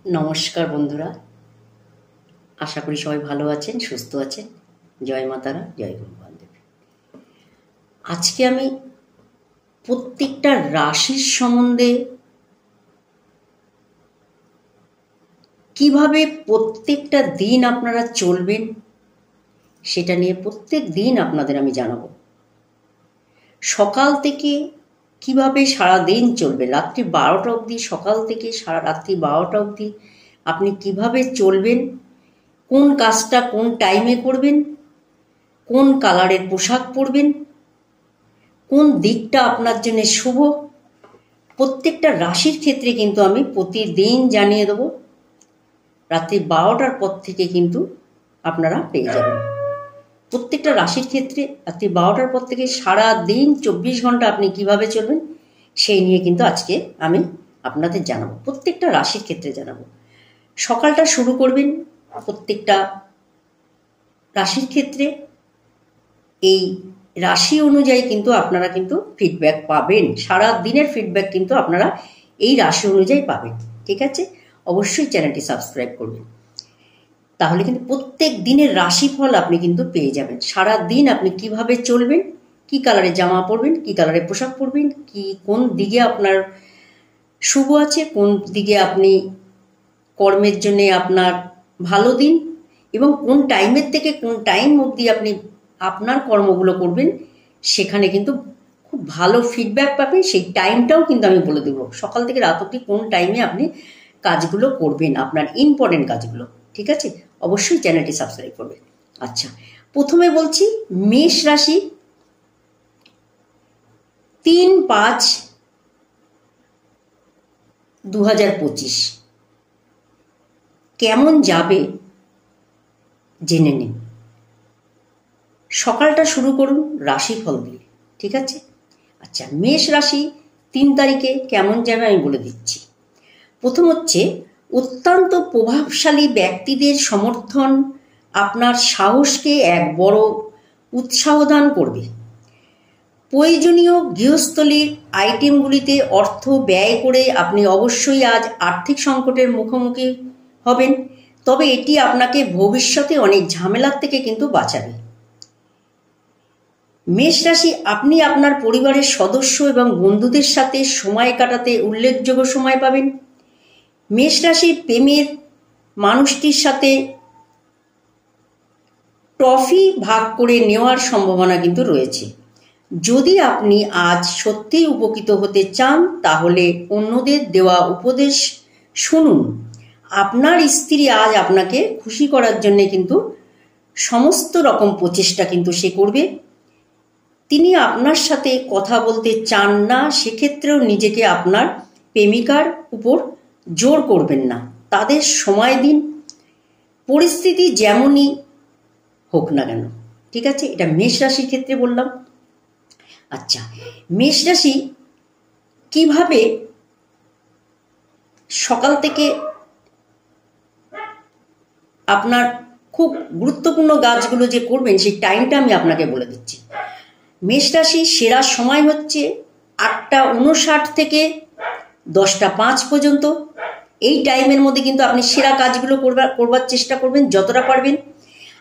নমস্কার বন্ধুরা, আশা করি সবাই ভালো আছেন, সুস্থ আছেন। জয় মা তারা, জয় গুরু বান্ধব। আজকে আমি প্রত্যেকটা রাশির সম্বন্ধে কিভাবে প্রত্যেকটা দিন আপনারা চলবেন সেটা নিয়ে প্রত্যেক দিন আপনাদের আমি জানাবো। সকাল থেকে কিভাবে সারা দিন চলবে, রাত্রি 12টা অবধি, সকাল থেকে সারা রাত্রি 12টা অবধি আপনি কিভাবে চলবেন, কোন কাজটা কোন টাইমে করবেন, কোন কালারের পোশাক পরবেন, কোন দিকটা আপনার জন্য শুভ, প্রত্যেকটা রাশির ক্ষেত্রে কিন্তু আমি প্রতিদিন জানিয়ে দেবো। রাত্রি 12টার পর থেকে কিন্তু আপনারা পেয়ে যাবেন। প্রত্যেকটা রাশির ক্ষেত্রে রাত্রি 12টার পর থেকে সারা দিন 24 ঘন্টা আপনি কিভাবে চলবেন সেই নিয়ে কিন্তু আজকে আমি আপনাদের জানাবো, প্রত্যেকটা রাশির ক্ষেত্রে জানাবো। সকালটা শুরু করবেন প্রত্যেকটা রাশির ক্ষেত্রে, এই রাশি অনুযায়ী কিন্তু আপনারা কিন্তু ফিডব্যাক পাবেন। সারা দিনের ফিডব্যাক কিন্তু আপনারা এই রাশি অনুযায়ী পাবেন, ঠিক আছে? অবশ্যই চ্যানেলটি সাবস্ক্রাইব করবেন, তাহলে কিন্তু প্রত্যেক দিনের রাশিফল আপনি কিন্তু পেয়ে যাবেন। সারা দিন আপনি কিভাবে চলবেন, কি কালারের জামা পরবেন, কি কালারের পোশাক পরবেন, কি কোন দিকে আপনার শুভ আছে, কোন দিকে আপনি কর্মের জন্য আপনার ভালো দিন, এবং কোন টাইমের থেকে কোন টাইম অবধি আপনি আপনার কর্মগুলো করবেন, সেখানে কিন্তু খুব ভালো ফিডব্যাক পাবেন। সেই টাইমটাও কিন্তু আমি বলে দেবো, সকাল থেকে রাত অবধি কোন টাইমে আপনি কাজগুলো করবেন, আপনার ইম্পর্টেন্ট কাজগুলো, ঠিক আছে? অবশ্যই চ্যানেলটি সাবস্ক্রাইব করবেন। আচ্ছা, প্রথমে বলছি মেষ রাশি 3-5-2025 কেমন যাবে জেনে নিন। সকালটা শুরু করুন রাশিফল দিয়ে, ঠিক আছে? আচ্ছা, মেষ রাশি 3 তারিখে কেমন যাবে আমি বলে দিচ্ছি। প্রথম হচ্ছে, অত্যন্ত প্রভাবশালী ব্যক্তিদের সমর্থন আপনার সাহসকে এক বড় উৎসাহ দান করবে। প্রয়োজনীয় গৃহস্থলীর আইটেমগুলিতে অর্থ ব্যয় করে আপনি অবশ্যই আজ আর্থিক সংকটের মুখোমুখি হবেন, তবে এটি আপনাকে ভবিষ্যতে অনেক ঝামেলার থেকে কিন্তু বাঁচাবে। মেষ রাশি, আপনি আপনার পরিবারের সদস্য এবং বন্ধুদের সাথে সময় কাটাতে উল্লেখযোগ্য সময় পাবেন। মেষ রাশি, প্রেমের মানুষটির সাথে ট্রফি ভাগ করে নেওয়ার সম্ভাবনা কিন্তু রয়েছে। যদি আপনি আজ সত্যিই উপকৃত হতে চান তাহলে অন্যদের দেওয়া উপদেশ শুনুন। আপনার স্ত্রী আজ আপনাকে খুশি করার জন্য কিন্তু সমস্ত রকম প্রচেষ্টা কিন্তু সে করবে। তিনি আপনার সাথে কথা বলতে চান না, সেক্ষেত্রেও নিজেকে আপনার প্রেমিকার উপর জোর করবেন না, তাদের সময় দিন, পরিস্থিতি যেমনই হোক না কেন, ঠিক আছে? এটা মেষ রাশির ক্ষেত্রে বললাম। আচ্ছা, মেষ রাশি কিভাবে সকাল থেকে আপনার খুব গুরুত্বপূর্ণ কাজগুলো যে করবেন সেই টাইমটা আমি আপনাকে বলে দিচ্ছি। মেষ রাশি সেরা সময় হচ্ছে 8টা 59 থেকে 10টা 5 পর্যন্ত। এই টাইমের মধ্যে কিন্তু আপনি সেরা কাজগুলো করবার চেষ্টা করবেন যতটা পারবেন।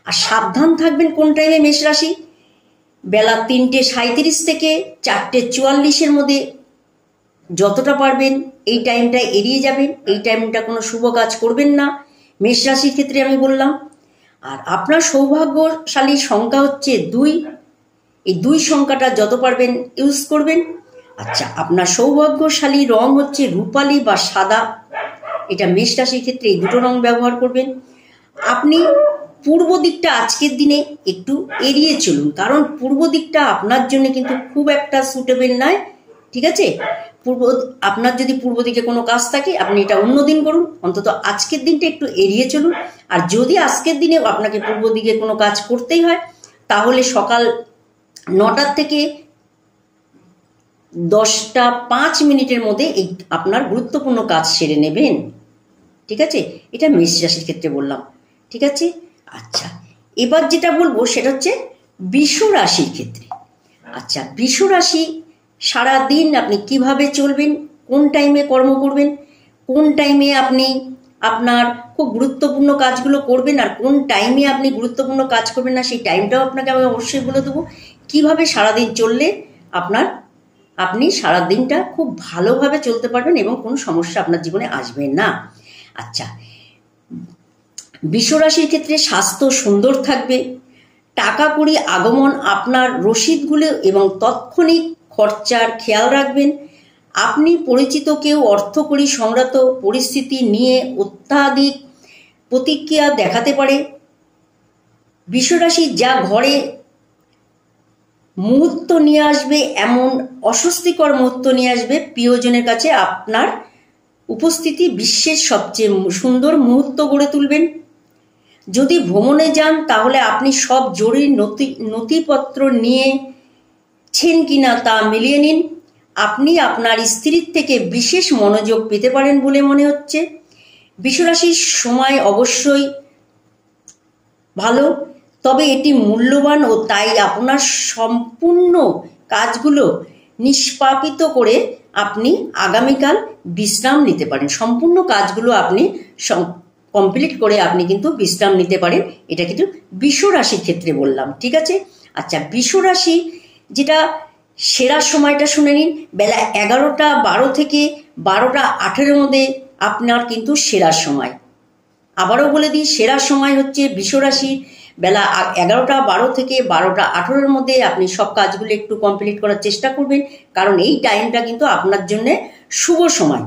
আর সাবধান থাকবেন কোন টাইমে মেষ রাশি, বেলা 3টে 37 থেকে 4টে 44-এর মধ্যে যতটা পারবেন এই টাইমটা এড়িয়ে যাবেন। এই টাইমটা কোনো শুভ কাজ করবেন না মেষ রাশির ক্ষেত্রে আমি বললাম। আর আপনার সৌভাগ্যশালী সংখ্যা হচ্ছে 2, এই 2 সংখ্যাটা যত পারবেন ইউজ করবেন। আচ্ছা, আপনার সৌভাগ্যশালী রং হচ্ছে রূপালি বা সাদা, এটা মেষ রাশির ক্ষেত্রে এই দুটো রং ব্যবহার করবেন। আপনি পূর্ব দিকটা আজকের দিনে একটু এড়িয়ে চলুন, কারণ পূর্ব দিকটা আপনার জন্য কিন্তু খুব একটা সুটেবল নয়, ঠিক আছে? আপনার যদি পূর্ব দিকে কোনো কাজ থাকে আপনি এটা অন্য দিন করুন, অন্তত আজকের দিনটা একটু এড়িয়ে চলুন। আর যদি আজকের দিনে আপনাকে পূর্ব দিকে কোনো কাজ করতেই হয় তাহলে সকাল 9টা থেকে 10টা 5 মিনিটের মধ্যে এই আপনার গুরুত্বপূর্ণ কাজ সেরে নেবেন, ঠিক আছে? এটা মেষ রাশির ক্ষেত্রে বললাম, ঠিক আছে? আচ্ছা, এবার যেটা বলবো সেটা হচ্ছে বৃষ রাশির ক্ষেত্রে। আচ্ছা, বৃষ রাশি সারা দিন আপনি কিভাবে চলবেন, কোন টাইমে কর্ম করবেন, কোন টাইমে আপনি আপনার খুব গুরুত্বপূর্ণ কাজগুলো করবেন, আর কোন টাইমে আপনি গুরুত্বপূর্ণ কাজ করবেন না সেই টাইমটাও আপনাকে আমি অবশ্যই বলে দেবো। কীভাবে সারাদিন চললে আপনি সারাদিনটা খুব ভালোভাবে চলতে পারবেন এবং কোনো সমস্যা আপনার জীবনে আসবে না। আচ্ছা, বৃষরাশির ক্ষেত্রে স্বাস্থ্য সুন্দর থাকবে, টাকা কড়ি আগমন, আপনার রসিদগুলো এবং তাৎক্ষণিক খরচার খেয়াল রাখবেন। আপনি পরিচিত কেউ অর্থকড়ি সংক্রান্ত পরিস্থিতি নিয়ে অত্যাধিক প্রতিক্রিয়া দেখাতে পারে। বৃষরাশি যা ঘরে মুহূর্ত নিয়ে আসবে, এমন অস্বস্তিকর মুহূর্ত নিয়ে আসবে, প্রিয়জনের কাছে আপনার উপস্থিতি বিশ্বের সবচেয়ে সুন্দর মুহূর্ত গড়ে তুলবেন। যদি ভ্রমণে যান তাহলে আপনি সব জরুরি নথিপত্র নিয়েছেন কিনা তা মিলিয়ে নিন। আপনি আপনার স্ত্রীর থেকে বিশেষ মনোযোগ পেতে পারেন বলে মনে হচ্ছে। বৃষরাশির সময় অবশ্যই ভালো, তবে এটি মূল্যবান ও তাই আপনার সম্পূর্ণ কাজগুলো নিষ্পাদিত করে আপনি আগামীকাল বিশ্রাম নিতে পারেন। সম্পূর্ণ কাজগুলো আপনি কমপ্লিট করে আপনি কিন্তু বিশ্রাম নিতে পারেন। এটা কিন্তু বৃষরাশির ক্ষেত্রে বললাম, ঠিক আছে। আচ্ছা, বৃষরাশি যেটা সেরা সময়টা শুনে নিন। বেলা 11:12 থেকে 12:18 মধ্যে আপনার কিন্তু সেরা সময়। আবারও বলে দিই, সেরা সময় হচ্ছে বৃষরাশি বেলা 11:12 থেকে 12:18 মধ্যে আপনি সব কাজগুলো একটু কমপ্লিট করার চেষ্টা করবেন, কারণ এই টাইমটা কিন্তু আপনার জন্য শুভ সময়,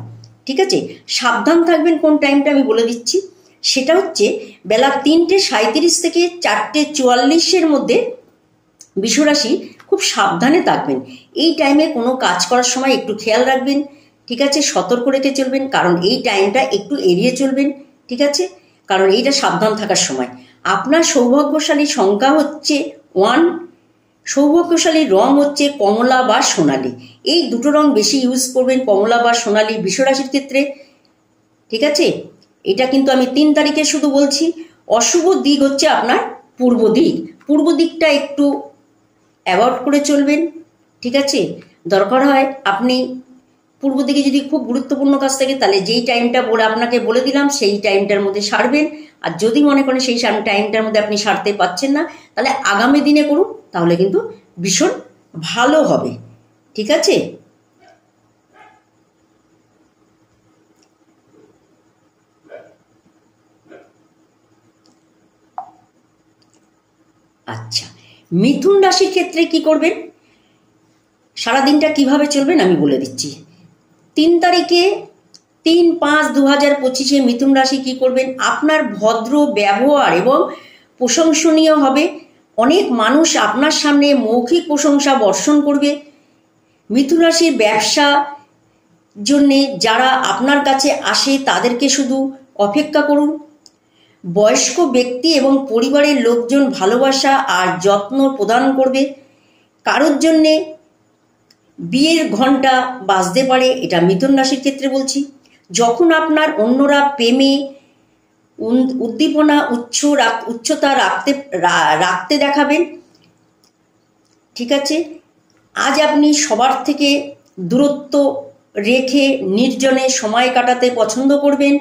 ঠিক আছে। সাবধান থাকবেন কোন টাইমটা আমি বলে দিচ্ছি, সেটা হচ্ছে বেলা 3:37 থেকে 4:44 মধ্যে বৃষরাশি খুব সাবধানে থাকবেন। এই টাইমে কোনো কাজ করার সময় একটু খেয়াল রাখবেন, ঠিক আছে। সতর্ক রেখে চলবেন, কারণ এই টাইমটা একটু এড়িয়ে চলবেন, ঠিক আছে, কারণ এইটা সাবধান থাকার সময়। আপনার সৌভাগ্যশালী সংখ্যা হচ্ছে 1, সৌভাগ্যশালী রং হচ্ছে কমলা বা সোনালী। এই দুটো রং বেশি ইউজ করবেন, কমলা বা সোনালী, বৃষরাশির ক্ষেত্রে, ঠিক আছে। এটা কিন্তু আমি 3 তারিখে শুধু বলছি। অশুভ দিক হচ্ছে আপনার পূর্ব দিক, পূর্ব দিকটা একটু অ্যাভয়েড করে চলবেন, ঠিক আছে। দরকার হয় আপনি পূর্ব দিকে যদি খুব গুরুত্বপূর্ণ কাজ থাকে তাহলে যেই টাইমটা আপনাকে বলে দিলাম সেই টাইমটার মধ্যে সারবেন। আর যদি মনে করেন সেই টাইমটার মধ্যে আপনি সারতে পারছেন না, তাহলে আগামী দিনে করুন, তাহলে কিন্তু ভীষণ ভালো হবে, ঠিক আছে। আচ্ছা, মিথুন রাশির ক্ষেত্রে কি করবেন, সারাদিনটা কিভাবে চলবেন আমি বলে দিচ্ছি। 3 তারিখে 3-5-2025 মিথুন রাশি কি করবেন, আপনার ভদ্র ব্যবহার এবং প্রশংসনীয় হবে। অনেক মানুষ আপনার সামনে মৌখিক প্রশংসা বর্ষণ করবে। মিথুন রাশির ব্যবসা জন্যে যারা আপনার কাছে আসে তাদেরকে শুধু অপেক্ষা করুন। বয়স্ক ব্যক্তি এবং পরিবারের লোকজন ভালোবাসা আর যত্ন প্রদান করবে। কারোর জন্যে বিয়ের ঘন্টা বাজতে পারে, এটা মিথুন রাশির ক্ষেত্রে বলছি। যখন আপনার অন্যরা প্রেমে উদ্দীপনা উচ্চতা রাখতে দেখাবেন, ঠিক আছে। আজ আপনি সবার থেকে দূরত্ব রেখে নির্জনে সময় কাটাতে পছন্দ করবেন।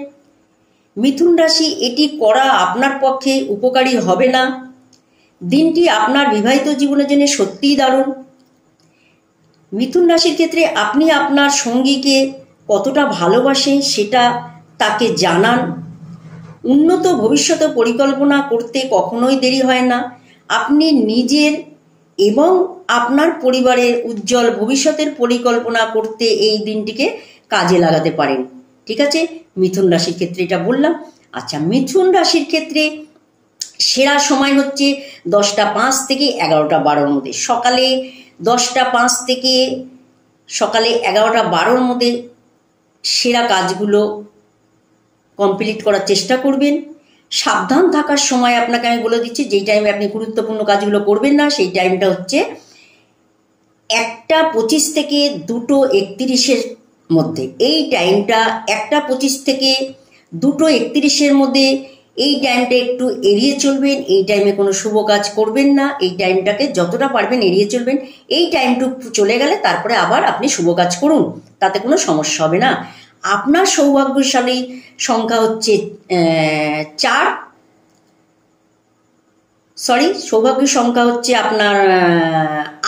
মিথুন রাশি এটি করা আপনার পক্ষে উপকারী হবে না। দিনটি আপনার বিবাহিত জীবনের জন্য সত্যিই দারুণ। মিথুন রাশির ক্ষেত্রে আপনি আপনার সঙ্গীকে কতটা ভালোবাসেন সেটা তাকে জানান। উন্নত ভবিষ্যতে পরিকল্পনা করতে কখনোই দেরি হয় না। আপনি নিজের এবং আপনার পরিবারের উজ্জ্বল ভবিষ্যতের পরিকল্পনা করতে এই দিনটিকে কাজে লাগাতে পারেন, ঠিক আছে। মিথুন রাশির ক্ষেত্রে এটা বললাম। আচ্ছা, মিথুন রাশির ক্ষেত্রে সেরা সময় হচ্ছে 10:05 থেকে 11:12 মধ্যে। সকালে 10:05 থেকে সকালে 11:12 মধ্যে সেরা কাজগুলো কমপ্লিট করার চেষ্টা করবেন। সাবধান থাকার সময় আপনাকে আমি বলে দিচ্ছি, যেই টাইমে আপনি গুরুত্বপূর্ণ কাজগুলো করবেন না সেই টাইমটা হচ্ছে 1:25 থেকে 2:31 মধ্যে। এই টাইমটা 1:25 থেকে 2:31 মধ্যে, এই টাইমটা একটু এড়িয়ে চলবেন। এই টাইমে কোনো শুভ কাজ করবেন না, এই টাইমটাকে যতটা পারবেন এড়িয়ে চলবেন। এই টাইমটুকু চলে গেলে তারপরে আবার আপনি শুভ কাজ করুন, তাতে কোনো সমস্যা হবে না। আপনার সৌভাগ্যশালী সংখ্যা হচ্ছে 4, সৌভাগ্য সংখ্যা হচ্ছে আপনার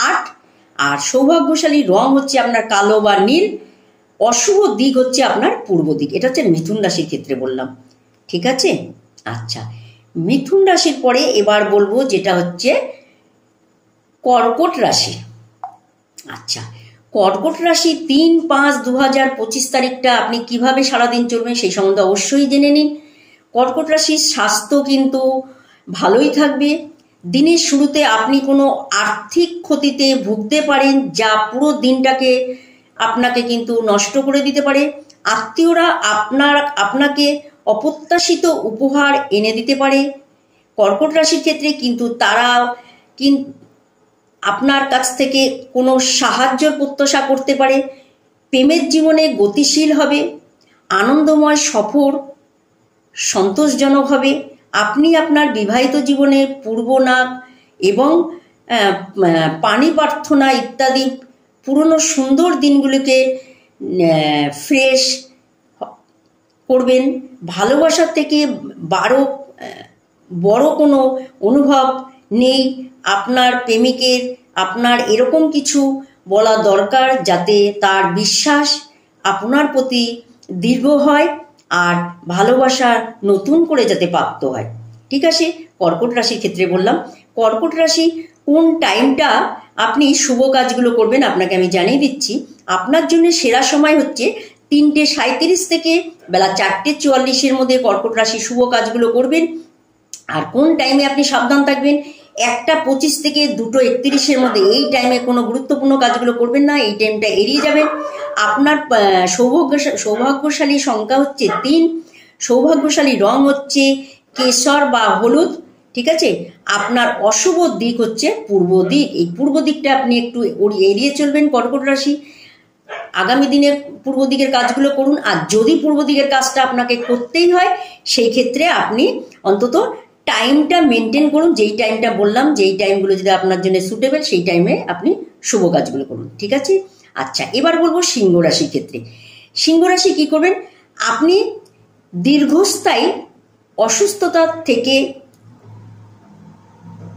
8, আর সৌভাগ্যশালী রং হচ্ছে আপনার কালো বা নীল। অশুভ দিক হচ্ছে আপনার পূর্ব দিক। এটা হচ্ছে মিথুন রাশির ক্ষেত্রে বললাম, ঠিক আছে। আচ্ছা, মিথুন রাশির পরে এবার বলবো যেটা হচ্ছে কর্কট রাশি। আচ্ছা, কর্কট রাশি 3-5-2025 তারিখটা আপনি কিভাবে সারাদিন চলবেন সেই সম্বন্ধে অবশ্যই জেনে নিন। কর্কট রাশির স্বাস্থ্য কিন্তু ভালোই থাকবে। দিনের শুরুতে আপনি কোনো আর্থিক ক্ষতিতে ভুগতে পারেন, যা পুরো দিনটাকে আপনাকে কিন্তু নষ্ট করে দিতে পারে। আত্মীয়রা আপনাকে অপ্রত্যাশিত উপহার এনে দিতে পারে। কর্কট রাশির ক্ষেত্রে কিন্তু তারা আপনার কাছ থেকে কোনো সাহায্যের প্রত্যাশা করতে পারে। প্রেমের জীবনে গতিশীল হবে। আনন্দময় সফর সন্তোষজনক হবে। আপনি আপনার বিবাহিত জীবনে পূর্বনাগ এবং পানি প্রার্থনা ইত্যাদি পুরনো সুন্দর দিনগুলিকে ফ্রেশ করবেন। ভালোবাসার থেকে বড় কোনো অনুভব নেই। আপনার প্রেমিকের আপনার এরকম কিছু বলা দরকার যাতে তার বিশ্বাস আপনার প্রতি দীর্ঘ হয় আর ভালোবাসা নতুন করে যাতে প্রাপ্ত হয়, ঠিক আছে। কর্কট রাশির ক্ষেত্রে বললাম। কর্কট রাশি কোন টাইমটা আপনি শুভ কাজগুলো করবেন আপনাকে আমি জানিয়ে দিচ্ছি। আপনার জন্য সেরা সময় হচ্ছে 3:37 থেকে বেলা 4:44 মধ্যে কর্কট রাশি শুভ কাজগুলো করবেন। আর কোন টাইমে আপনি সাবধান থাকবেন, 1:25 থেকে 2:31 মধ্যে এই টাইমে কোনো গুরুত্বপূর্ণ কাজগুলো করবেন না, এই টাইমটা এড়িয়ে যাবেন। আপনার সৌভাগ্যশালী সংখ্যা হচ্ছে 3, সৌভাগ্যশালী রং হচ্ছে কেশর বা হলুদ, ঠিক আছে। আপনার অশুভ দিক হচ্ছে পূর্ব দিক। এই পূর্ব দিকটা আপনি একটু এড়িয়ে চলবেন কর্কট রাশি। আগামী দিনে পূর্ব দিকের কাজগুলো করুন। আর যদি পূর্ব দিকের কাজটা আপনাকে করতেই হয় সেই ক্ষেত্রে আপনি অন্তত টাইমটা মেনটেন করুন। যেই টাইমটা বললাম, যেই টাইমগুলো যদি আপনার জন্য সুটেবল সেই টাইমে আপনি শুভ কাজগুলো করুন, ঠিক আছে। আচ্ছা, এবার বলবো সিংহ রাশির ক্ষেত্রে। সিংহ রাশি কি করবেন, আপনি দীর্ঘস্থায়ী অসুস্থতা থেকে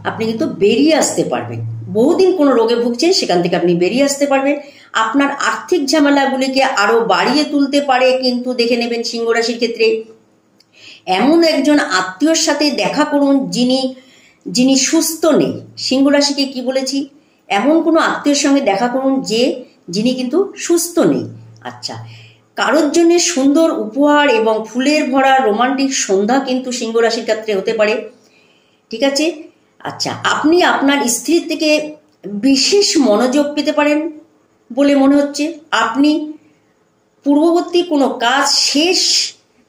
আপনি কিন্তু বেরিয়ে আসতে পারবেন। বহুদিন কোনো রোগে ভুগছেন, সেখান থেকে আপনি বেরিয়ে আসতে পারবেন। আপনার আর্থিক ঝামেলাগুলিকে আরো বাড়িয়ে তুলতে পারে কিন্তু দেখে নেবেন সিংহ রাশির ক্ষেত্রে। এমন একজন আত্মীয়র সাথে দেখা করুন যিনি সুস্থ নেই। সিংহ রাশিকে কি বলেছি, এমন কোনো আত্মীয়র সঙ্গে দেখা করুন যিনি কিন্তু সুস্থ নেই। আচ্ছা, কারোর জন্য সুন্দর উপহার এবং ফুলের ভরা রোমান্টিক সন্ধ্যা কিন্তু সিংহ রাশির ক্ষেত্রে হতে পারে, ঠিক আছে। আচ্ছা, আপনি আপনার স্ত্রীর থেকে বিশেষ মনোযোগ পেতে পারেন বলে মনে হচ্ছে। আপনি পূর্ববর্তী কোনো কাজ শেষ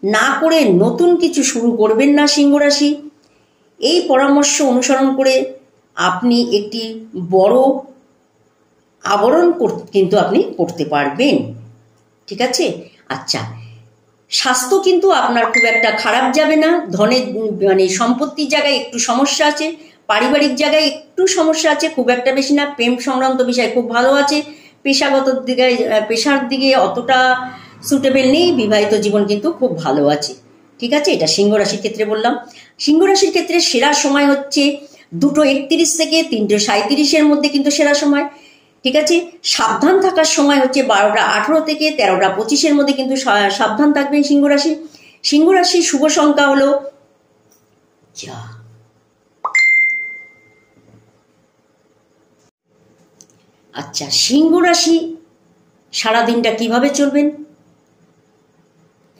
না করে নতুন কিছু শুরু করবেন না সিংহ রাশি। এই পরামর্শ অনুসরণ করে আপনি একটি বড় আবরণ কিন্তু আপনি করতে পারবেন, ঠিক আছে। আচ্ছা, স্বাস্থ্য কিন্তু আপনার খুব একটা খারাপ যাবে না। ধনের সম্পত্তির জায়গায় একটু সমস্যা আছে, পারিবারিক জায়গায় একটু সমস্যা আছে, খুব একটা বেশি না। প্রেম সংক্রান্ত বিষয় খুব ভালো আছে। পেশার দিকে অতটা সুটেবল নেই। বিবাহিত জীবন কিন্তু খুব ভালো আছে, ঠিক আছে। এটা সিংহ রাশির ক্ষেত্রে বললাম। সিংহ রাশির ক্ষেত্রে সেরা সময় হচ্ছে 2:31 থেকে 3:37 মধ্যে কিন্তু সেরা সময়, ঠিক আছে। সাবধান থাকার সময় হচ্ছে 12:18 থেকে 13:25 মধ্যে কিন্তু সাবধান থাকবেন সিংহ রাশি। সিংহ রাশির শুভ সংখ্যা হলো আচ্ছা, সিংহ রাশি সারাদিনটা কিভাবে চলবেন,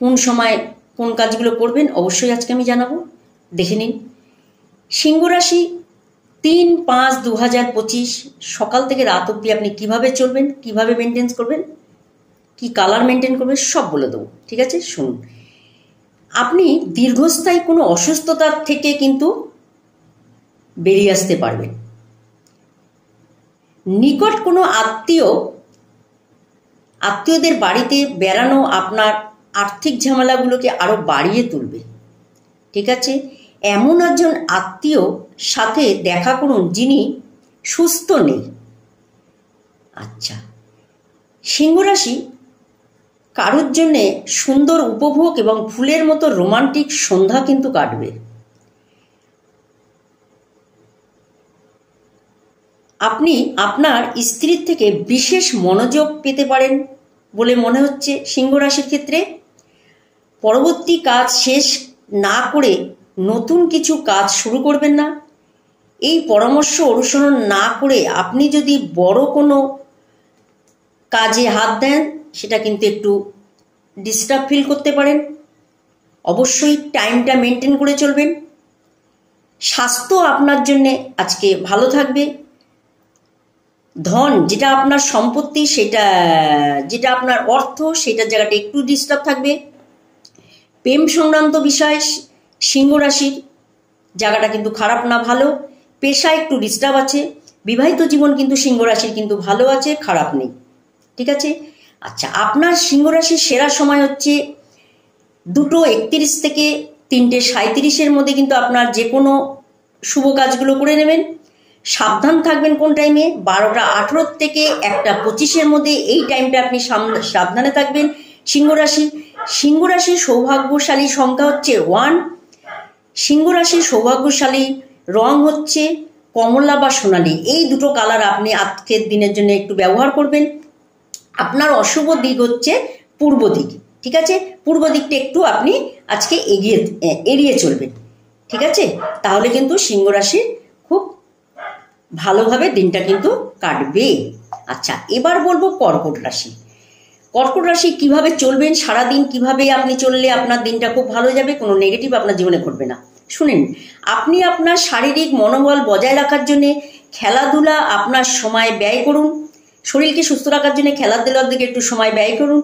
কোন সময় কোন কাজগুলো করবেন অবশ্যই আজকে আমি জানাবো, দেখে নিন। সিংহ রাশি 3-5-2025 সকাল থেকে রাত অবধি আপনি কিভাবে চলবেন, কিভাবে মেনটেন করবেন, কি কালার মেনটেন করবেন সব বলে দেবো, ঠিক আছে। শুনুন, আপনি দীর্ঘস্থায়ী কোনো অসুস্থতার থেকে কিন্তু বেরিয়ে আসতে পারবেন। নিকট কোনো আত্মীয়দের বাড়িতে বেড়ানো আপনার আর্থিক ঝামেলাগুলোকে আরো বাড়িয়ে তুলবে, ঠিক আছে। এমন একজন আত্মীয় সাথে দেখা করুন যিনি সুস্থ নেই। আচ্ছা, সিংহ রাশি কারোর জন্যে সুন্দর উপভোগ এবং ফুলের মতো রোমান্টিক সন্ধ্যা কিন্তু কাটবে। আপনি আপনার স্ত্রীর থেকে বিশেষ মনোযোগ পেতে পারেন বলে মনে হচ্ছে সিংহ রাশির ক্ষেত্রে। পরবর্তী কাজ শেষ না করে নতুন কিছু কাজ শুরু করবেন না। এই পরামর্শ অনুসরণ না করে আপনি যদি বড় কোনো কাজে হাত দেন সেটা কিন্তু একটু ডিস্টার্ব ফিল করতে পারেন। অবশ্যই টাইমটা মেনটেন করে চলবেন। স্বাস্থ্য আপনার জন্যে আজকে ভালো থাকবে। ধন যেটা আপনার সম্পত্তি, যেটা আপনার অর্থ, সেটার জায়গাটা একটু ডিস্টার্ব থাকবে। প্রেম সংক্রান্ত বিষয় সিংহ রাশির জায়গাটা কিন্তু খারাপ না, ভালো। পেশা একটু ডিস্টার্ব আছে। বিবাহিত জীবন কিন্তু সিংহ রাশির কিন্তু ভালো আছে, খারাপ নেই, ঠিক আছে। আচ্ছা, আপনার সিংহ রাশির সেরা সময় হচ্ছে 2:31 থেকে 3:37 মধ্যে কিন্তু আপনার যে কোনো শুভ কাজগুলো করে নেবেন। সাবধান থাকবেন কোন টাইমে, 12:18 থেকে 1:25 মধ্যে, এই টাইমটা আপনি সাবধানে থাকবেন। সিংহ রাশির সৌভাগ্যশালী সংখ্যা হচ্ছে 1। সিংহ রাশির সৌভাগ্যশালী রং হচ্ছে কমলা বা সোনালী। এই দুটো কালার আপনি আজকের দিনের জন্য একটু ব্যবহার করবেন। আপনার অশুভ দিক হচ্ছে পূর্ব দিক, ঠিক আছে। পূর্ব দিকটা একটু আপনি আজকে এড়িয়ে চলবেন, ঠিক আছে। তাহলে কিন্তু সিংহ রাশির খুব ভালোভাবে দিনটা কিন্তু কাটবে। আচ্ছা, এবার বলবো কর্কট রাশি। কর্কট রাশি কিভাবে চলবেন, সারাদিন কিভাবে আপনি চললে আপনার দিনটা খুব ভালো যাবে, কোনো নেগেটিভ আপনার জীবনে ঘটবে না। শুনেন, আপনি আপনার শারীরিক মনোবল বজায় রাখার জন্য খেলাধুলা আপনার সময় ব্যয় করুন। শরীরকে সুস্থ রাখার জন্য খেলাধুলার দিকে একটু সময় ব্যয় করুন।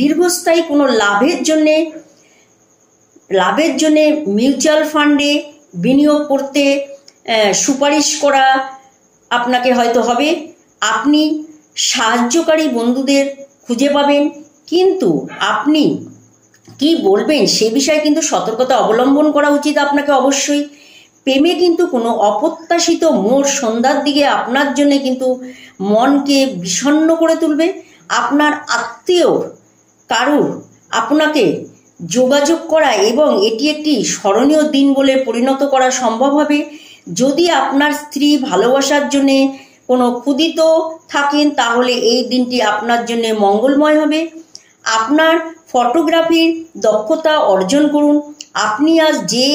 দীর্ঘস্থায়ী কোনো লাভের জন্যে মিউচুয়াল ফান্ডে বিনিয়োগ করতে সুপারিশ করা আপনাকে হয়তো হবে। আপনি সাহায্যকারী বন্ধুদের খুঁজে পাবেন, কিন্তু আপনি কি বলবেন সে বিষয়ে কিন্তু সতর্কতা অবলম্বন করা উচিত আপনাকে অবশ্যই। প্রেমে কিন্তু কোনো অপ্রত্যাশিত মোড় সন্ধ্যার দিকে আপনার জন্য কিন্তু মনকে বিষণ্ণ করে তুলবে। আপনার আত্মীয় কারুর আপনাকে যোগাযোগ করা এবং এটি একটি স্মরণীয় দিন বলে পরিণত করা সম্ভব হবে। যদি আপনার স্ত্রী ভালোবাসার জন্যে কোনো ক্ষুদিত থাকেন তাহলে এই দিনটি আপনার জন্য মঙ্গলময় হবে। আপনার ফটোগ্রাফির দক্ষতা অর্জন করুন। আপনি আজ যে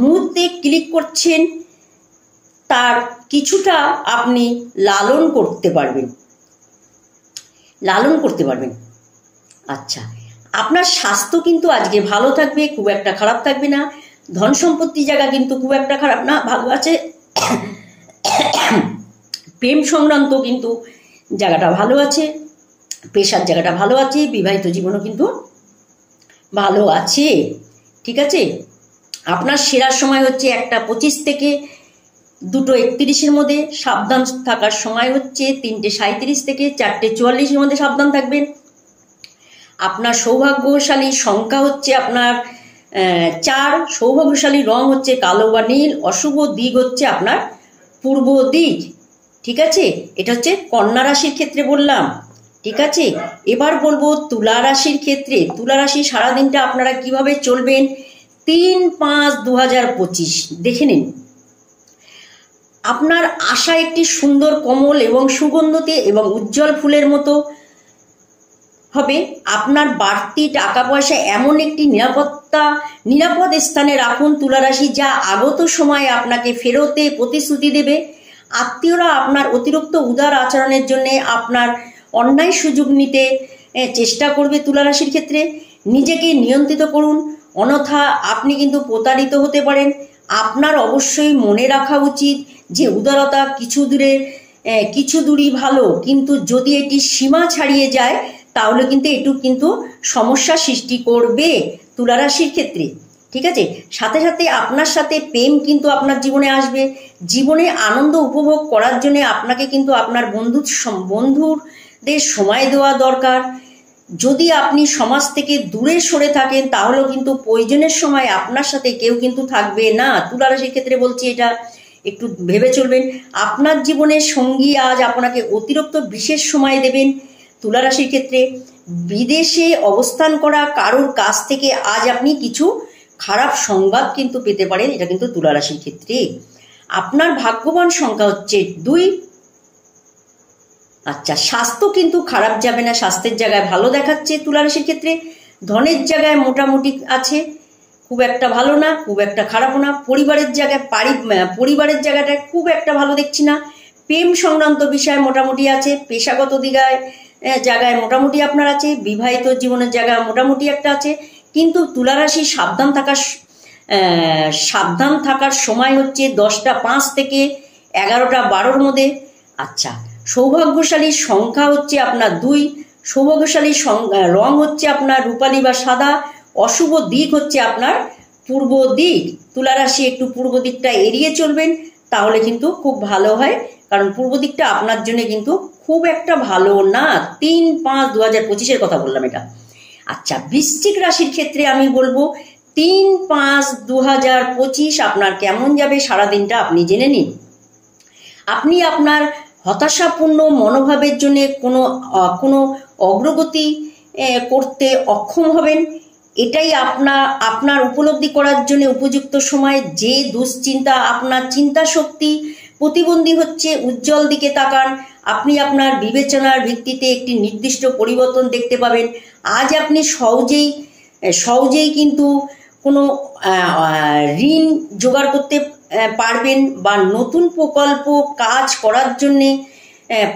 মুহূর্তে ক্লিক করছেন তার কিছুটা আপনি লালন করতে পারবেন। আচ্ছা, আপনার স্বাস্থ্য কিন্তু আজকে ভালো থাকবে, খুব একটা খারাপ থাকবে না। ধন সম্পত্তির জায়গা কিন্তু খুব একটা খারাপ না, ভালো আছে। প্রেম সংক্রান্ত কিন্তু জায়গাটা ভালো আছে, পেশার জায়গাটা ভালো আছে, বিবাহিত জীবনও কিন্তু ভালো আছে, ঠিক আছে। আপনার সেরা সময় হচ্ছে 1:25 থেকে 2:31 মধ্যে। সাবধান থাকার সময় হচ্ছে 3:37 থেকে 4:44 মধ্যে সাবধান থাকবেন। আপনার সৌভাগ্যশালী সংখ্যা হচ্ছে আপনার 4। সৌভাগ্যশালী রং হচ্ছে কালো বা নীল। অশুভ দিক হচ্ছে আপনার পূর্ব দিক, ঠিক আছে। এটা হচ্ছে কন্যা রাশির ক্ষেত্রে বললাম, ঠিক আছে। এবার বলবো তুলা রাশির ক্ষেত্রে। তুলা রাশি সারাদিনটা আপনারা কিভাবে চলবেন 3-5-2025 দেখে নিন। আপনার আশা একটি সুন্দর কমল এবং সুগন্ধতে এবং উজ্জ্বল ফুলের মতো হবে। আপনার বাড়তি টাকা পয়সা এমন একটি নিরাপদ স্থানে রাখুন তুলা রাশি, যা আগত সময়ে আপনাকে ফেরতে প্রতিশ্রুতি দেবে। আত্মীয়রা আপনার অতিরিক্ত উদার আচরণের জন্য আপনার অন্যায় সুযোগ নিতে চেষ্টা করবে। তুলা রাশির ক্ষেত্রে নিজেকে নিয়ন্ত্রিত করুন, অন্যথা আপনি কিন্তু প্রতারিত হতে পারেন। আপনার অবশ্যই মনে রাখা উচিত যে উদারতা কিছু দূরই ভালো, কিন্তু যদি এটি সীমা ছাড়িয়ে যায় তাহলে কিন্তু এটু কিন্তু সমস্যা সৃষ্টি করবে তুলা রাশির ক্ষেত্রে, ঠিক আছে। সাথে সাথে আপনার সাথে প্রেম কিন্তু আপনার জীবনে আসবে। জীবনে আনন্দ উপভোগ করার জন্য আপনাকে কিন্তু আপনার বন্ধুদের সময় দেওয়া দরকার। যদি আপনি সমাজ থেকে দূরে সরে থাকেন তাহলেও কিন্তু প্রয়োজনের সময় আপনার সাথে কেউ কিন্তু থাকবে না। তুলা রাশির ক্ষেত্রে বলছি, এটা একটু ভেবে চলবেন। আপনার জীবনের সঙ্গী আজ আপনাকে অতিরিক্ত বিশেষ সময় দেবেন। তুলা রাশির ক্ষেত্রে বিদেশে অবস্থান করা কারোর কাছ থেকে আজ আপনি কিছু খারাপ সংবাদ কিন্তু পেতে পারেন, এটা কিন্তু তুলা রাশির ক্ষেত্রে। আপনার ভাগ্যবান সংখ্যা হচ্ছে 2। আচ্ছা, স্বাস্থ্য কিন্তু খারাপ যাবে না, স্বাস্থ্যের জায়গায় ভালো দেখাচ্ছে তুলা রাশির ক্ষেত্রে। ধনের জায়গায় মোটামুটি আছে, খুব একটা ভালো না, খুব একটা খারাপও না। পরিবারের জায়গাটা খুব একটা ভালো দেখছি না। প্রেম সংক্রান্ত বিষয় মোটামুটি আছে। পেশাগত জায়গায় মোটামুটি আপনার আছে। বিবাহিত জীবনের জায়গা মোটামুটি একটা আছে। কিন্তু তুলা রাশি সাবধান থাকার সময় হচ্ছে 10টা 5 থেকে 11টা 12র মধ্যে। আচ্ছা, সৌভাগ্যশালী সংখ্যা হচ্ছে আপনার 2। সৌভাগ্যশালী রং হচ্ছে আপনার রূপালী বা সাদা। অশুভ দিক হচ্ছে আপনার পূর্ব দিক। তুলা রাশি একটু পূর্ব দিকটা এড়িয়ে চলবেন, তাহলে কিন্তু খুব ভালো হয়, কারণ পূর্ব দিকটা আপনার জন্য কিন্তু খুব একটা ভালো না। 3-5-2025 কথা বললাম এটা। আচ্ছা, বৃশ্চিক রাশির ক্ষেত্রে আমি বলবো 3-5-2025 আপনার কেমন যাবে সারাদিনটা আপনি জেনে নিন। আপনি আপনার হতাশাপূর্ণ মনোভাবের জন্য কোনো অগ্রগতি করতে অক্ষম হবেন। এটাই আপনার উপলব্ধি করার জন্য উপযুক্ত সময়। যে দুশ্চিন্তা, আপনার চিন্তা শক্তি প্রতিবন্ধী হচ্ছে, উজ্জ্বল দিকে তাকান। আপনি আপনার বিবেচনার ভিত্তিতে একটি নির্দিষ্ট পরিবর্তন দেখতে পাবেন। আজ আপনি সহজেই কিন্তু কোনো ঋণ জোগাড় করতে পারবেন, বা নতুন প্রকল্প কাজ করার জন্যে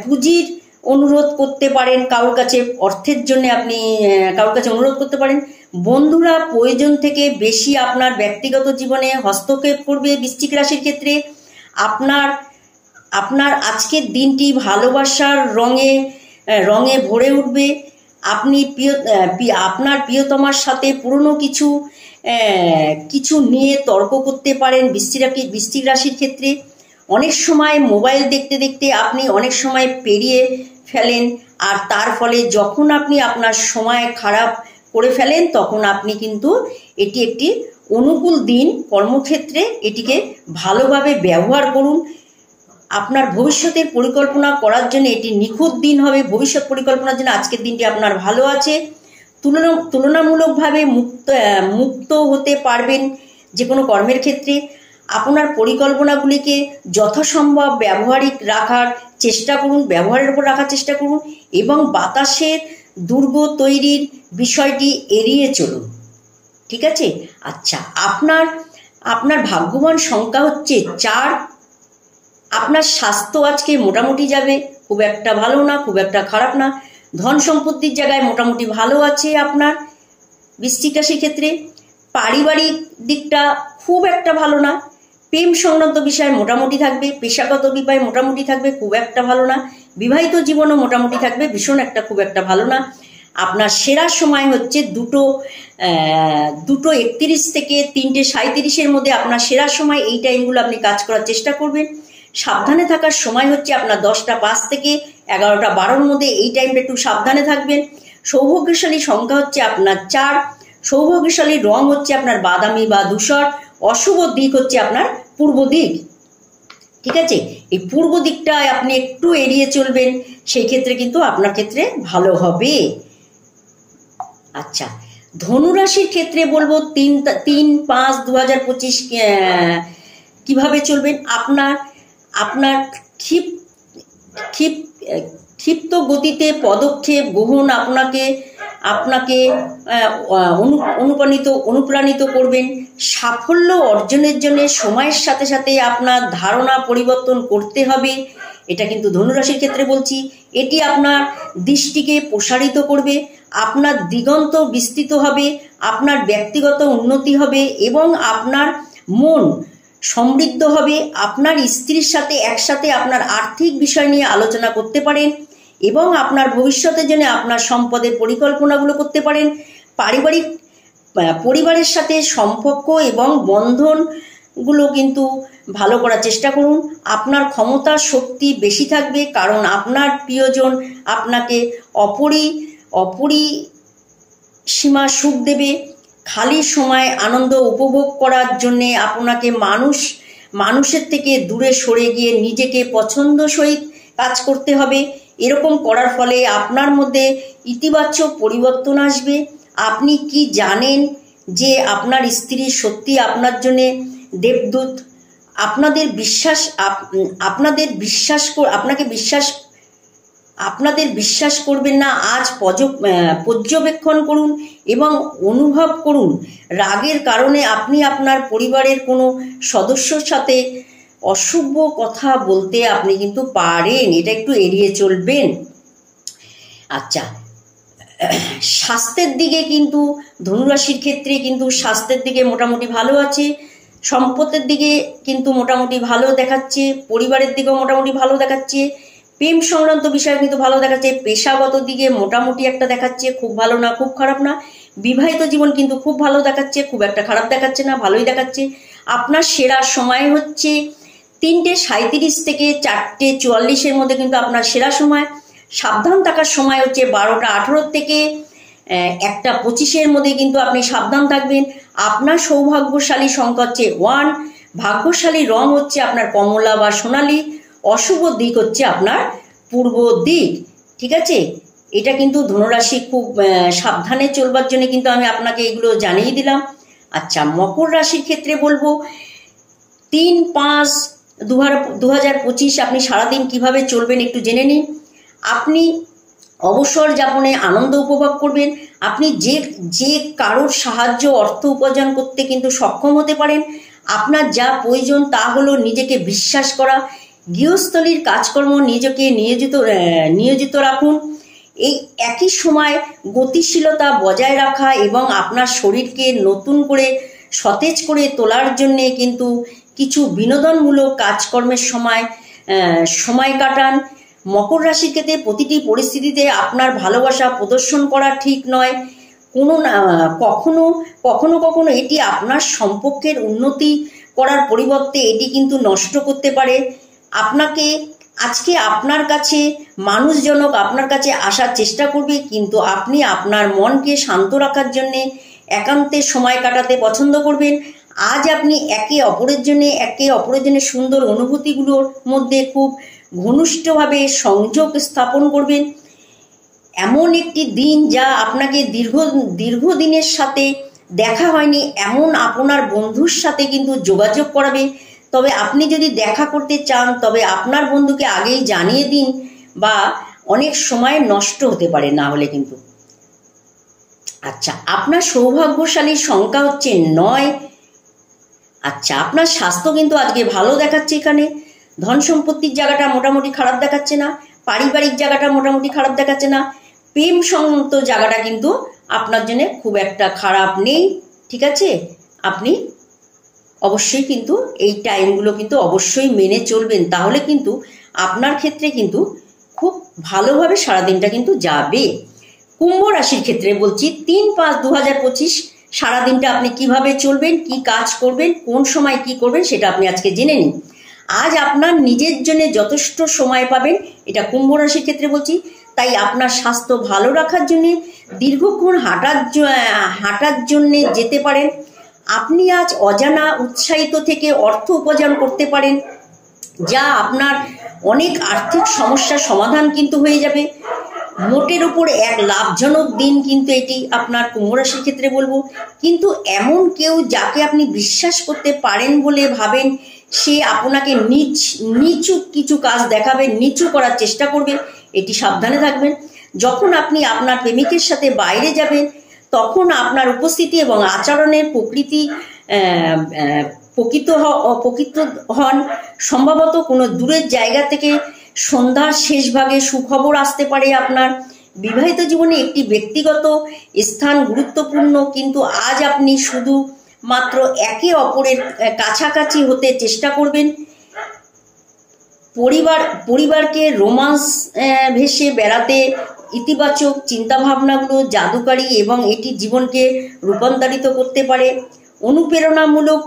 পুঁজির অনুরোধ করতে পারেন। কারোর কাছে অর্থের জন্য আপনি কারোর কাছে অনুরোধ করতে পারেন। বন্ধুরা প্রয়োজন থেকে বেশি আপনার ব্যক্তিগত জীবনে হস্তক্ষেপ করবে। বৃশ্চিক রাশির ক্ষেত্রে আপনার আজকের দিনটি ভালোবাসার রঙে ভরে উঠবে। আপনি আপনার প্রিয়তমার সাথে পুরনো কিছু নিয়ে তর্ক করতে পারেন। বৃশ্চিক রাশির ক্ষেত্রে অনেক সময় মোবাইল দেখতে দেখতে আপনি অনেক সময় পেরিয়ে ফেলেন, আর তার ফলে যখন আপনি আপনার সময় খারাপ করে ফেলেন, তখন আপনি কিন্তু এটি একটি অনুকূল দিন। কর্মক্ষেত্রে এটিকে ভালোভাবে ব্যবহার করুন। আপনার ভবিষ্যতের পরিকল্পনা করার জন্য এটি নিখুঁত দিন হবে। ভবিষ্যৎ পরিকল্পনার জন্য আজকের দিনটি আপনার ভালো আছে। তুলনামূলকভাবে মুক্ত হতে পারবেন যে কোনো কর্মের ক্ষেত্রে। আপনার পরিকল্পনাগুলিকে যথাসম্ভব ব্যবহারের উপর রাখার চেষ্টা করুন এবং বাতাসের দুর্গ তৈরির বিষয়টি এড়িয়ে চলুন। ঠিক আছে? আচ্ছা, আপনার ভাগ্যবান সংখ্যা হচ্ছে 4। আপনার স্বাস্থ্য আজকে মোটামুটি যাবে, খুব একটা ভালো না, খুব একটা খারাপ না। ধন সম্পত্তির জায়গায় মোটামুটি ভালো আছে আপনার বৃশ্চিক রাশির ক্ষেত্রে। পারিবারিক দিকটা খুব একটা ভালো না। প্রেম সংক্রান্ত বিষয় মোটামুটি থাকবে। পেশাগত বিষয় মোটামুটি থাকবে, খুব একটা ভালো না। বিবাহিত জীবনও মোটামুটি থাকবে, ভীষণ একটা খুব একটা ভালো না। আপনার সেরা সময় হচ্ছে 2:31 থেকে 3:37 মধ্যে আপনার সেরা সময়। এই টাইমগুলো আপনি কাজ করার চেষ্টা করবেন। সাবধানে থাকার সময় হচ্ছে আপনার 10টা 5 থেকে 11টা 12র মধ্যে। এই টাইমটা একটু সাবধানে থাকবেন। সৌভাগ্যশালী সংখ্যা হচ্ছে আপনার 4। সৌভাগ্যশালী রং হচ্ছে আপনার বাদামি বা ধূসর। অশুভ দিক হচ্ছে আপনার পূর্ব দিক। ঠিক আছে? এই পূর্ব দিকটায় আপনি একটু এড়িয়ে চলবেন, সেই ক্ষেত্রে কিন্তু আপনার ক্ষেত্রে ভালো হবে। আচ্ছা, ধনুরাশির ক্ষেত্রে বলবো 3-5-2025 কিভাবে চলবেন। আপনার ক্ষিপ্ত গতিতে পদক্ষেপ গ্রহণ আপনাকে অনুপ্রাণিত করবেন। সাফল্য অর্জনের জন্য সময়ের সাথে সাথে আপনার ধারণা পরিবর্তন করতে হবে। এটা কিন্তু ধনুরাশির ক্ষেত্রে বলছি। এটি আপনার দৃষ্টিকে প্রসারিত করবে, আপনার দিগন্ত বিস্তৃত হবে, আপনার ব্যক্তিগত উন্নতি হবে এবং আপনার মন সমৃদ্ধ হবে। আপনার স্ত্রীর সাথে একসাথে আপনার আর্থিক বিষয় নিয়ে আলোচনা করতে পারেন এবং আপনার ভবিষ্যতের জন্য আপনার সম্পদের পরিকল্পনাগুলো করতে পারেন। পরিবারের সাথে সম্পর্ক এবং বন্ধনগুলো কিন্তু ভালো করার চেষ্টা করুন। আপনার ক্ষমতার শক্তি বেশি থাকবে, কারণ আপনার প্রিয়জন আপনাকে অপরিসীমা সুখ দেবে। খালি সময় আনন্দ উপভোগ করার জন্যে আপনাকে মানুষের থেকে দূরে সরে গিয়ে নিজেকে পছন্দ সহিত কাজ করতে হবে এরকম করার ফলে আপনার মধ্যে ইতিবাচক পরিবর্তন আসবে। আপনি কি জানেন যে আপনার স্ত্রী সত্যি আপনার জন্যে দেবদূত? আপনাদের বিশ্বাস করবেন না। আজ পর্যবেক্ষণ করুন এবং অনুভব করুন রাগের কারণে আপনি আপনার পরিবারের কোনো সদস্যর সাথে অশুভ কথা বলতে আপনি কিন্তু পারেন, এটা একটু এড়িয়ে চলবেন। আচ্ছা, স্বাস্থ্যের দিকে কিন্তু ধনুরাশির ক্ষেত্রে কিন্তু স্বাস্থ্যের দিকে মোটামুটি ভালো আছে, সম্পদের দিকে কিন্তু মোটামুটি ভালো দেখাচ্ছে, পরিবারের দিকেও মোটামুটি ভালো দেখাচ্ছে, প্রেম সংক্রান্ত বিষয়ে কিন্তু ভালো দেখাচ্ছে, পেশাগত দিকে মোটামুটি একটা দেখাচ্ছে, খুব ভালো না খুব খারাপ না। বিবাহিত জীবন কিন্তু খুব ভালো দেখাচ্ছে, খুব একটা খারাপ দেখাচ্ছে না, ভালোই দেখাচ্ছে। আপনার সেরা সময় হচ্ছে 3:37 থেকে 4:44 মধ্যে কিন্তু আপনার সেরা সময়। সাবধান থাকার সময় হচ্ছে 12:18 থেকে 1:25 মধ্যে কিন্তু আপনি সাবধান থাকবেন। আপনার সৌভাগ্যশালী সংখ্যা হচ্ছে 1, ভাগ্যশালী রং হচ্ছে আপনার কমলা বা সোনালী, অশুভ দিক হচ্ছে আপনার পূর্ব দিক। ঠিক আছে, এটা কিন্তু ধনুরাশি খুব সাবধানে চলবার জন্য কিন্তু আমি আপনাকে এগুলো জানিয়ে দিলাম। আচ্ছা, মকর রাশির ক্ষেত্রে বলবো 3-5-2025 আপনি সারাদিন কিভাবে চলবেন একটু জেনে নিন। আপনি অবসর যাপনে আনন্দ উপভোগ করবেন। আপনি যে কারোর সাহায্য অর্থ উপার্জন করতে কিন্তু সক্ষম হতে পারেন। আপনার যা প্রয়োজন তা হলো নিজেকে বিশ্বাস করা। গৃহস্থলীর কাজকর্ম নিজেকে নিয়োজিত রাখুন। এই একই সময় গতিশীলতা বজায় রাখা এবং আপনার শরীরকে নতুন করে সতেজ করে তোলার জন্যে কিন্তু কিছু বিনোদনমূলক কাজকর্মের সময় কাটান। মকর রাশির ক্ষেত্রে প্রতিটি পরিস্থিতিতে আপনার ভালোবাসা প্রদর্শন করা ঠিক নয়। কখনো এটি আপনার সম্পর্কের উন্নতি করার পরিবর্তে এটি কিন্তু নষ্ট করতে পারে। আজকে আপনার কাছে মানুষজনক আপনার কাছে আসার চেষ্টা করবে, কিন্তু আপনি আপনার মনকে শান্ত রাখার জন্যে একান্তে সময় কাটাতে পছন্দ করবেন। আজ আপনি একে অপরের জন্য সুন্দর অনুভূতিগুলোর মধ্যে খুব ঘনিষ্ঠভাবে সংযোগ স্থাপন করবেন। এমন একটি দিন যা আপনাকে দীর্ঘদিনের সাথে দেখা হয়নি এমন আপনার বন্ধুর সাথে কিন্তু যোগাযোগ করাবে। তবে আপনি যদি দেখা করতে চান তবে আপনার বন্ধুকে আগেই জানিয়ে দিন, বা অনেক সময় নষ্ট হতে পারে না হলে কিন্তু। আচ্ছা, আপনার সৌভাগ্যশালী সংখ্যা হচ্ছে 9। আচ্ছা, আপনার স্বাস্থ্য কিন্তু আজকে ভালো দেখাচ্ছে। এখানে ধন সম্পত্তির জায়গাটা মোটামুটি খারাপ দেখাচ্ছে না, পারিবারিক জায়গাটা মোটামুটি খারাপ দেখাচ্ছে না, প্রেম সংক্রান্ত জায়গাটা কিন্তু আপনার জন্য খুব একটা খারাপ নেই। ঠিক আছে, আপনি অবশ্যই কিন্তু এই টাইমগুলো কিন্তু অবশ্যই মেনে চলবেন, তাহলে কিন্তু আপনার ক্ষেত্রে কিন্তু খুব ভালোভাবে সারাদিনটা কিন্তু যাবে। কুম্ভ রাশির ক্ষেত্রে বলছি 3-5-2025 সারাদিনটা আপনি কিভাবে চলবেন, কি কাজ করবেন, কোন সময় কি করবেন সেটা আপনি আজকে জেনে নিন। আজ আপনার নিজের জন্য যথেষ্ট সময় পাবেন, এটা কুম্ভ রাশির ক্ষেত্রে বলছি। তাই আপনার স্বাস্থ্য ভালো রাখার জন্য দীর্ঘক্ষণ হাঁটার জন্য যেতে পারেন। আপনি আজ অজানা উৎসাহিত থেকে অর্থ উপার্জন করতে পারেন, যা আপনার অনেক আর্থিক সমস্যার সমাধান কিন্তু হয়ে যাবে। মোটের উপর এক লাভজনক দিন কিন্তু এটি আপনার কুম্ভ রাশির ক্ষেত্রে বলবো। কিন্তু এমন কেউ যাকে আপনি বিশ্বাস করতে পারেন বলে ভাবেন, সে আপনাকে নিচু কিছু কাজ দেখাবে, নিচু করার চেষ্টা করবে, এটি সাবধানে থাকবেন। যখন আপনি আপনার প্রেমিকের সাথে বাইরে যাবেন তখন আপনার উপস্থিতি এবং আচরণের প্রকৃত হন। সম্ভবত কোনো দূরের জায়গা থেকে সন্ধ্যার শেষ ভাগে সুখবর আসতে পারে। আপনার বিবাহিত জীবনে একটি ব্যক্তিগত স্থান গুরুত্বপূর্ণ, কিন্তু আজ আপনি শুধু মাত্র একে অপরের কাছাকাছি হতে চেষ্টা করবেন। পরিবারকে রোমান্স ভেসে বেড়াতে ইতিবাচক চিন্তাভাবনাগুলো জাদুকারী এবং এটি জীবনকে রূপান্তরিত করতে পারে। অনুপ্রেরণামূলক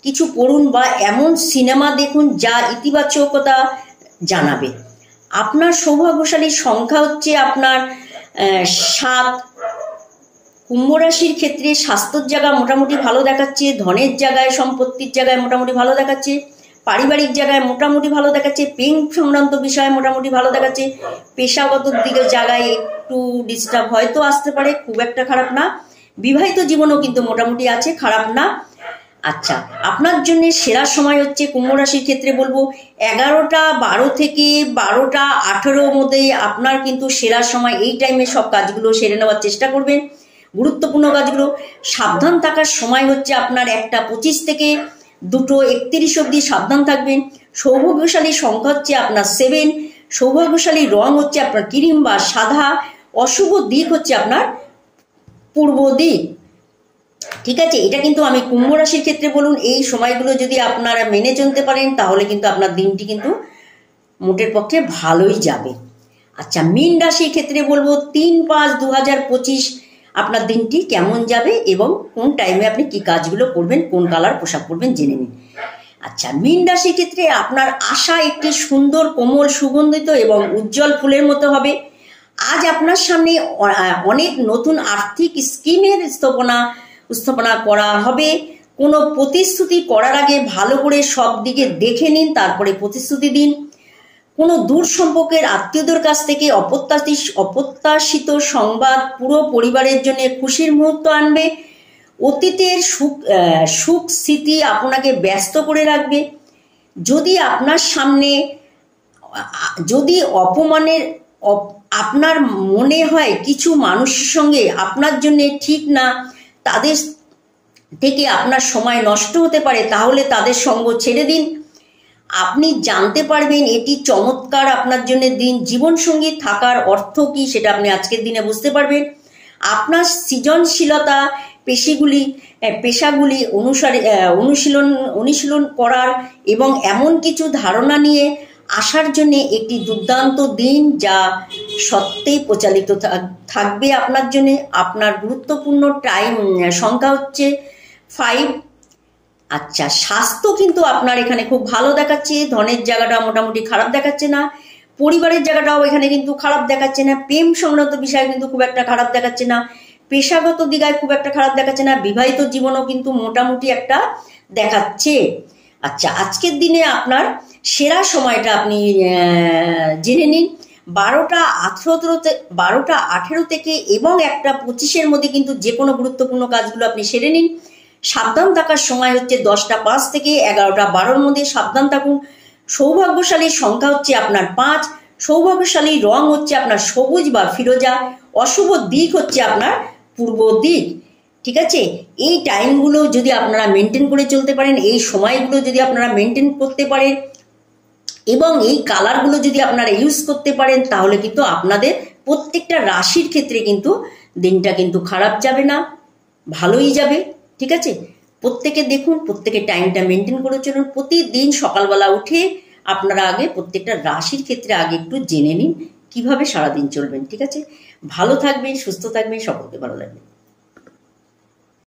কিছু পড়ুন বা এমন সিনেমা দেখুন যা ইতিবাচকতা জানাবে। আপনার সৌভাগ্যশালী সংখ্যা হচ্ছে আপনার 7। কুম্ভ রাশির ক্ষেত্রে স্বাস্থ্যের জায়গা মোটামুটি ভালো দেখাচ্ছে, ধনের জায়গায় সম্পত্তির জায়গায় মোটামুটি ভালো দেখাচ্ছে, পারিবারিক জায়গায় মোটামুটি ভালো দেখাচ্ছে, প্রেম সংক্রান্ত বিষয়ে মোটামুটি ভালো দেখাচ্ছে, পেশাগত দিকের জায়গায় একটু ডিস্টার্ব হয়তো আসতে পারে, খুব একটা খারাপ না। বিবাহিত জীবনও কিন্তু মোটামুটি আছে, খারাপ না। আচ্ছা, আপনার জন্য সেরা সময় হচ্ছে কুম্ভ রাশির ক্ষেত্রে বলবো 11টা 12 থেকে 12টা 18 মধ্যে আপনার কিন্তু সেরা সময়। এই টাইমে সব কাজগুলো সেরে নেওয়ার চেষ্টা করবেন, গুরুত্বপূর্ণ কাজগুলো। সাবধান থাকার সময় হচ্ছে আপনার 1টা 25 থেকে 2টো 31 অবধি সাবধান থাকবেন। সৌভাগ্যশালী সংখ্যা হচ্ছে আপনার 7, সৌভাগ্যশালী রং হচ্ছে আপনার ক্রিম বা সাদা, অশুভ দিক হচ্ছে আপনার পূর্ব দিক। ঠিক আছে, এটা কিন্তু আমি কুম্ভ রাশির ক্ষেত্রে বলুন, এই সময়গুলো যদি আপনারা মেনে চলতে পারেন তাহলে কিন্তু আপনার দিনটি কিন্তু মোটের পক্ষে ভালোই যাবে। আচ্ছা, মীন রাশির ক্ষেত্রে বলবো 3-5-2025 আপনার দিনটি কেমন যাবে এবং কোন টাইমে আপনি কি কাজগুলো করবেন, কোন কালার পোশাক পরবেন জেনে নিন। আচ্ছা, মীন রাশির ক্ষেত্রে আপনার আশা একটি সুন্দর, কোমল, সুগন্ধিত এবং উজ্জ্বল ফুলের মতো হবে। আজ আপনার সামনে অনেক নতুন আর্থিক স্কিমের স্থাপনা করা হবে। কোনো প্রতিশ্রুতি করার আগে ভালো করে সব দিকে দেখে নিন, তারপরে প্রতিশ্রুতি দিন। কোনো দূর সম্পর্কের আত্মীয়দের কাছ থেকে অপ্রত্যাশিত সংবাদ পুরো পরিবারের জন্য খুশির মুহূর্ত আনবে। অতীতের সুখ স্মৃতি আপনাকে ব্যস্ত করে রাখবে। যদি আপনার সামনে অপমানের আপনার মনে হয় কিছু মানুষের সঙ্গে আপনার জন্য ঠিক না, তাদের থেকে আপনার সময় নষ্ট হতে পারে, তাহলে তাদের সঙ্গ ছেড়ে দিন। আপনি জানতে পারবেন এটি চমৎকার আপনার জন্য দিন। জীবনসঙ্গী থাকার অর্থ কি সেটা আপনি আজকের দিনে বুঝতে পারবেন। আপনার সৃজনশীলতা পেশাগুলি অনুশীলন করার এবং এমন কিছু ধারণা নিয়ে আসার জন্য একটি দুর্দান্ত দিন, যা সত্যিই প্রচালিত থাকবে আপনার জন্য। আপনার গুরুত্বপূর্ণ টাইম সংখ্যা হচ্ছে 5। আচ্ছা, স্বাস্থ্য কিন্তু আপনার এখানে খুব ভালো দেখাচ্ছে। ধনের জায়গাটা মোটামুটি খারাপ দেখাচ্ছে না, পরিবারের জায়গাটাও এখানে কিন্তু খারাপ দেখাচ্ছে না, প্রেম সংক্রান্ত বিষয় কিন্তু খুব একটা খারাপ দেখাচ্ছে না, পেশাগত দিগায় খুব একটা খারাপ দেখাচ্ছে না, বিবাহিত জীবনও কিন্তু মোটামুটি একটা দেখাচ্ছে। আচ্ছা, আজকের দিনে আপনার সেরা সময়টা আপনি জেনে নিন। 12টা 18 থেকে এবং 1টা 25-এর মধ্যে কিন্তু যে কোনো গুরুত্বপূর্ণ কাজগুলো আপনি সেরে নিন। সাবধান থাকার সময় হচ্ছে 10টা 5 থেকে 11টা 12-র মধ্যে সাবধান থাকুন। সৌভাগ্যশালী সংখ্যা হচ্ছে আপনার 5, সৌভাগ্যশালী রং হচ্ছে আপনার সবুজ বা ফিরোজা, অশুভ দিক হচ্ছে আপনার পূর্ব দিক। ঠিক আছে, এই টাইমগুলো যদি আপনারা মেনটেন করে চলতে পারেন, এই সময়গুলো যদি আপনারা মেনটেন করতে পারেন এবং এই কালারগুলো যদি আপনারা ইউজ করতে পারেন, তাহলে কিন্তু আপনাদের প্রত্যেকটা রাশির ক্ষেত্রে কিন্তু দিনটা কিন্তু খারাপ যাবে না, ভালোই যাবে। ঠিক আছে, প্রত্যেকে দেখুন, প্রত্যেকে টাইমটা মেনটেন করে চলুন। প্রতিদিন সকালবেলা উঠে আপনারা আগে প্রত্যেকটা রাশির ক্ষেত্রে আগে একটু জেনে নিন কিভাবে সারাদিন চলবেন। ঠিক আছে, ভালো থাকবেন, সুস্থ থাকবেন, সকলকে ভালো লাগবে।